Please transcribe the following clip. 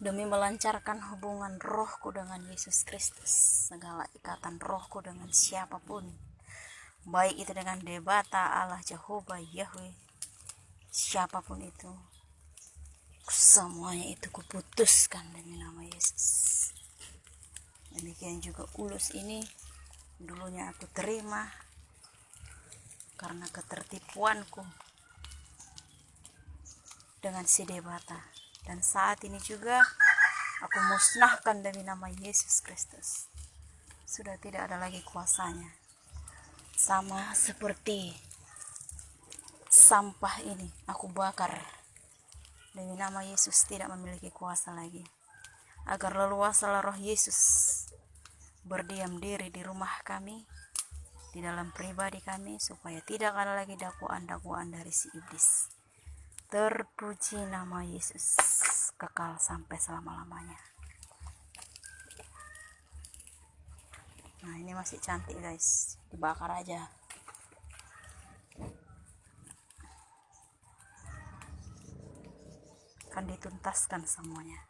demi melancarkan hubungan rohku dengan Yesus Kristus. Segala ikatan rohku dengan siapapun, baik itu dengan Debata, Allah, Jehovah, Yahweh, siapapun itu, semuanya itu kuputuskan demi nama Yesus. Demikian juga ulus ini, dulunya aku terima karena ketertipuanku dengan si Debata, dan saat ini juga aku musnahkan demi nama Yesus Kristus. Sudah tidak ada lagi kuasanya. Sama seperti sampah ini aku bakar demi nama Yesus, tidak memiliki kuasa lagi. Agar leluasalah roh Yesus berdiam diri di rumah kami, di dalam pribadi kami, supaya tidak ada lagi dakwaan-dakwaan dari si iblis. Terpuji nama Yesus, kekal sampai selama-lamanya. Nah, ini masih cantik guys, dibakar aja. Akan dituntaskan semuanya.